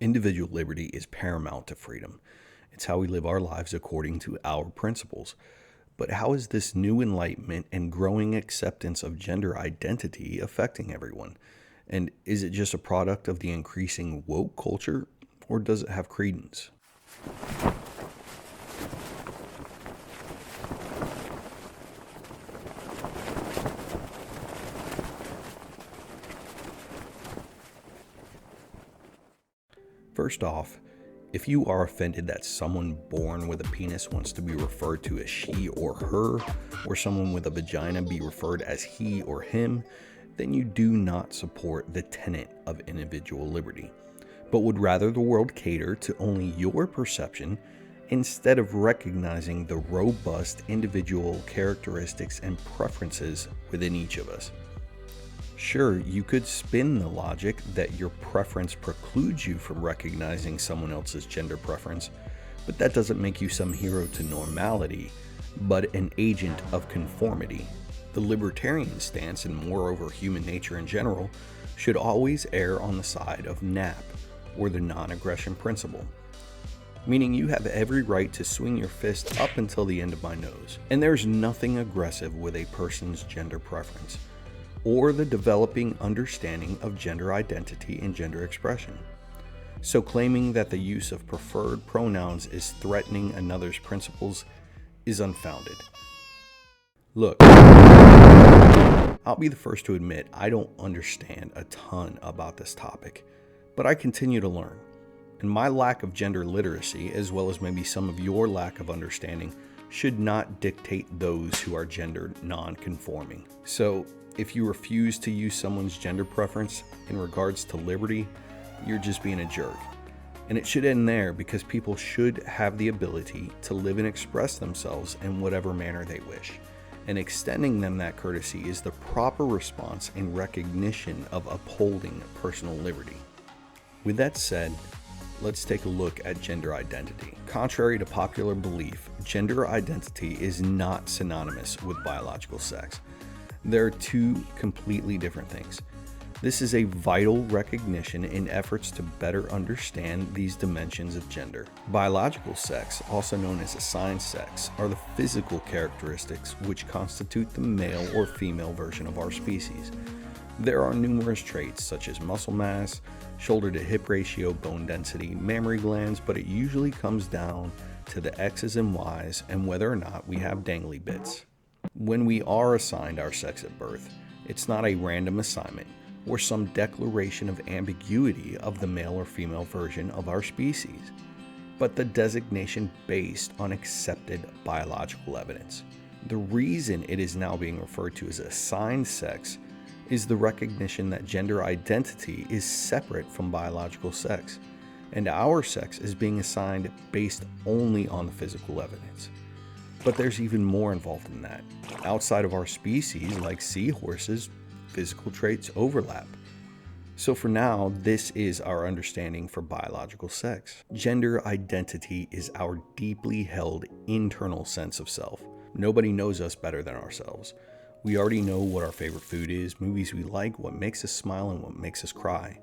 Individual liberty is paramount to freedom. It's how we live our lives according to our principles. But how is this new enlightenment and growing acceptance of gender identity affecting everyone? And is it just a product of the increasing woke culture, or does it have credence? First off, if you are offended that someone born with a penis wants to be referred to as she or her, or someone with a vagina be referred as he or him, then you do not support the tenet of individual liberty, but would rather the world cater to only your perception instead of recognizing the robust individual characteristics and preferences within each of us. Sure, you could spin the logic that your preference precludes you from recognizing someone else's gender preference, but that doesn't make you some hero to normality, but an agent of conformity. The libertarian stance, and moreover human nature in general, should always err on the side of NAP, or the non-aggression principle. Meaning you have every right to swing your fist up until the end of my nose, and there's nothing aggressive with a person's gender preference, or the developing understanding of gender identity and gender expression. So claiming that the use of preferred pronouns is threatening another's principles is unfounded. Look, I'll be the first to admit I don't understand a ton about this topic, but I continue to learn. And my lack of gender literacy, as well as maybe some of your lack of understanding, should not dictate those who are gender non-conforming. So, if you refuse to use someone's gender preference in regards to liberty, you're just being a jerk. And it should end there, because people should have the ability to live and express themselves in whatever manner they wish. And extending them that courtesy is the proper response in recognition of upholding personal liberty. With that said, let's take a look at gender identity. Contrary to popular belief, gender identity is not synonymous with biological sex. There are two completely different things. This is a vital recognition in efforts to better understand these dimensions of gender. Biological sex, also known as assigned sex, are the physical characteristics which constitute the male or female version of our species. There are numerous traits such as muscle mass, shoulder to hip ratio, bone density, mammary glands, but it usually comes down to the X's and Y's and whether or not we have dangly bits. When we are assigned our sex at birth, it's not a random assignment or some declaration of ambiguity of the male or female version of our species, but the designation based on accepted biological evidence. The reason it is now being referred to as assigned sex is the recognition that gender identity is separate from biological sex, and our sex is being assigned based only on the physical evidence. But there's even more involved in that. Outside of our species, like seahorses, physical traits overlap. So for now, this is our understanding for biological sex. Gender identity is our deeply held internal sense of self. Nobody knows us better than ourselves. We already know what our favorite food is, movies we like, what makes us smile, and what makes us cry.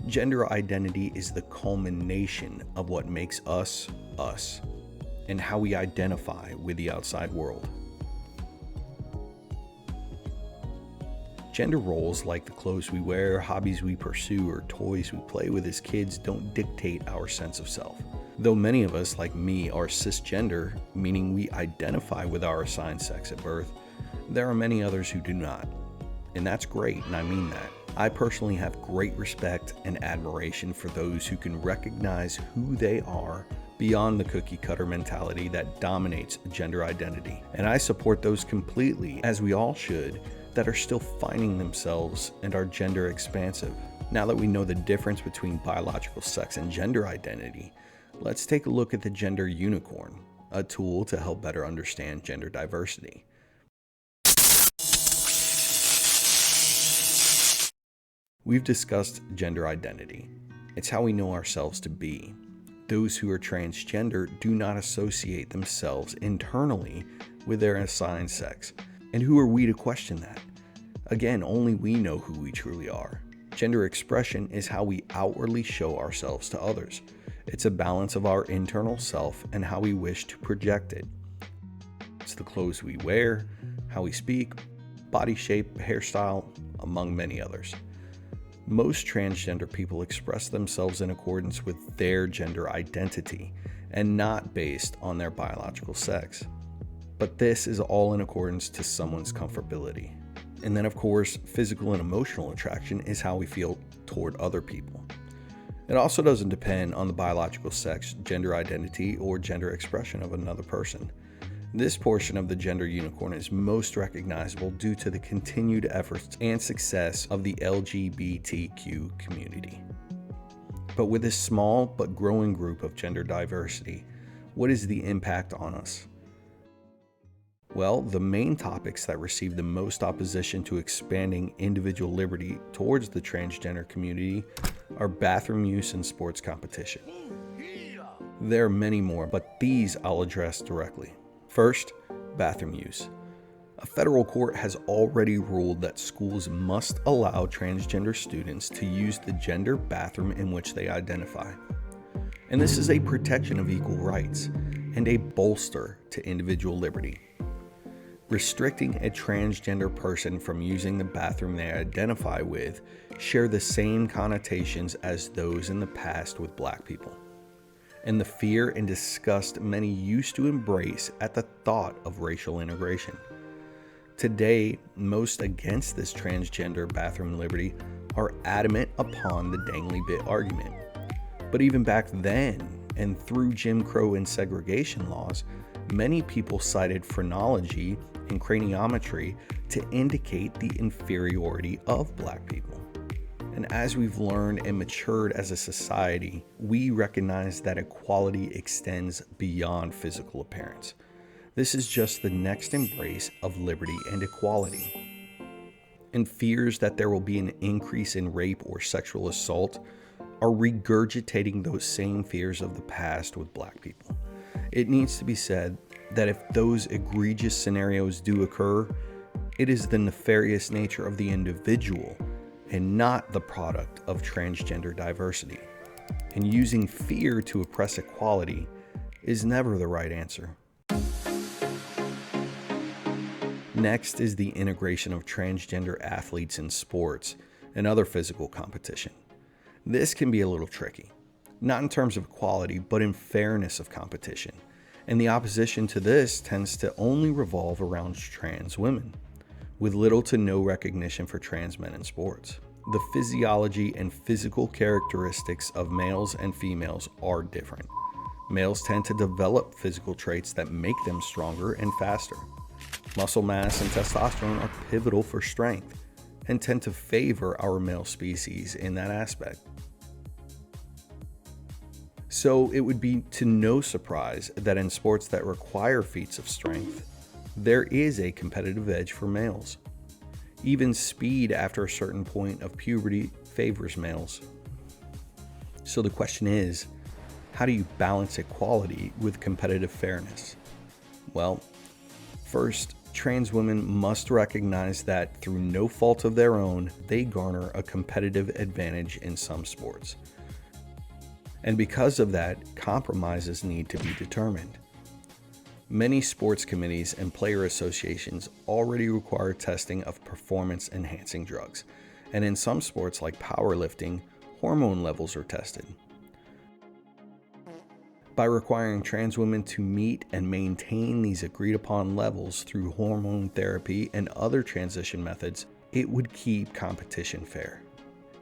Gender identity is the culmination of what makes us, us, and how we identify with the outside world. Gender roles like the clothes we wear, hobbies we pursue, or toys we play with as kids don't dictate our sense of self. Though many of us, like me, are cisgender, meaning we identify with our assigned sex at birth, there are many others who do not. And that's great, and I mean that. I personally have great respect and admiration for those who can recognize who they are beyond the cookie-cutter mentality that dominates gender identity. And I support those completely, as we all should, that are still finding themselves and are gender expansive. Now that we know the difference between biological sex and gender identity, let's take a look at the gender unicorn, a tool to help better understand gender diversity. We've discussed gender identity. It's how we know ourselves to be. Those who are transgender do not associate themselves internally with their assigned sex. And who are we to question that? Again, only we know who we truly are. Gender expression is how we outwardly show ourselves to others. It's a balance of our internal self and how we wish to project it. It's the clothes we wear, how we speak, body shape, hairstyle, among many others. Most transgender people express themselves in accordance with their gender identity and not based on their biological sex. But this is all in accordance to someone's comfortability. And then, of course, physical and emotional attraction is how we feel toward other people. It also doesn't depend on the biological sex, gender identity, or gender expression of another person. This portion of the gender unicorn is most recognizable due to the continued efforts and success of the LGBTQ community. But with this small but growing group of gender diversity, what is the impact on us? Well, the main topics that receive the most opposition to expanding individual liberty towards the transgender community are bathroom use and sports competition. There are many more, but these I'll address directly. First, bathroom use. A federal court has already ruled that schools must allow transgender students to use the gender bathroom in which they identify. And this is a protection of equal rights and a bolster to individual liberty. Restricting a transgender person from using the bathroom they identify with share the same connotations as those in the past with black people, and the fear and disgust many used to embrace at the thought of racial integration. Today, most against this transgender bathroom liberty are adamant upon the dangly bit argument. But even back then, and through Jim Crow and segregation laws, many people cited phrenology and craniometry to indicate the inferiority of black people. And as we've learned and matured as a society, we recognize that equality extends beyond physical appearance. This is just the next embrace of liberty and equality. And fears that there will be an increase in rape or sexual assault are regurgitating those same fears of the past with black people. It needs to be said that if those egregious scenarios do occur, it is the nefarious nature of the individual and not the product of transgender diversity. And using fear to oppress equality is never the right answer. Next is the integration of transgender athletes in sports and other physical competition. This can be a little tricky, not in terms of equality, but in fairness of competition. And the opposition to this tends to only revolve around trans women, with little to no recognition for trans men in sports. The physiology and physical characteristics of males and females are different. Males tend to develop physical traits that make them stronger and faster. Muscle mass and testosterone are pivotal for strength and tend to favor our male species in that aspect. So it would be to no surprise that in sports that require feats of strength, there is a competitive edge for males. Even speed after a certain point of puberty favors males. So the question is, how do you balance equality with competitive fairness? Well, first, trans women must recognize that through no fault of their own, they garner a competitive advantage in some sports. And because of that, compromises need to be determined. Many sports committees and player associations already require testing of performance-enhancing drugs, and in some sports like powerlifting, hormone levels are tested. By requiring trans women to meet and maintain these agreed-upon levels through hormone therapy and other transition methods, it would keep competition fair.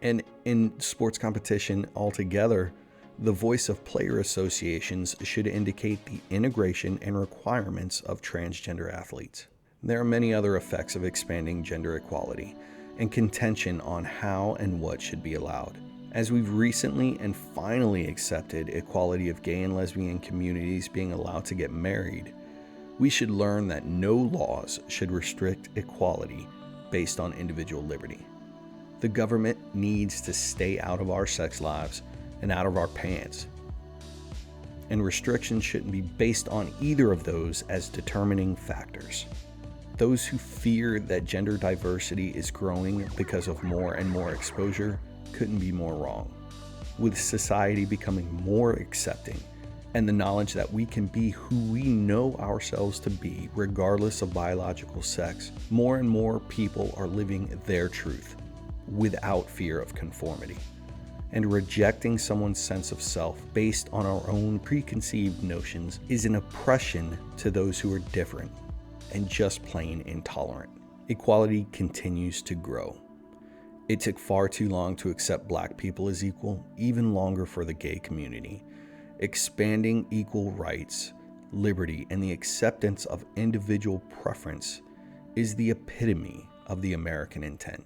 And in sports competition altogether, the voice of player associations should indicate the integration and requirements of transgender athletes. There are many other effects of expanding gender equality and contention on how and what should be allowed. As we've recently and finally accepted equality of gay and lesbian communities being allowed to get married, we should learn that no laws should restrict equality based on individual liberty. The government needs to stay out of our sex lives and out of our pants. And restrictions shouldn't be based on either of those as determining factors. Those who fear that gender diversity is growing because of more and more exposure couldn't be more wrong. With society becoming more accepting and the knowledge that we can be who we know ourselves to be regardless of biological sex, more and more people are living their truth without fear of conformity. And rejecting someone's sense of self based on our own preconceived notions is an oppression to those who are different and just plain intolerant. Equality continues to grow. It took far too long to accept black people as equal, even longer for the gay community. Expanding equal rights, liberty, and the acceptance of individual preference is the epitome of the American intent.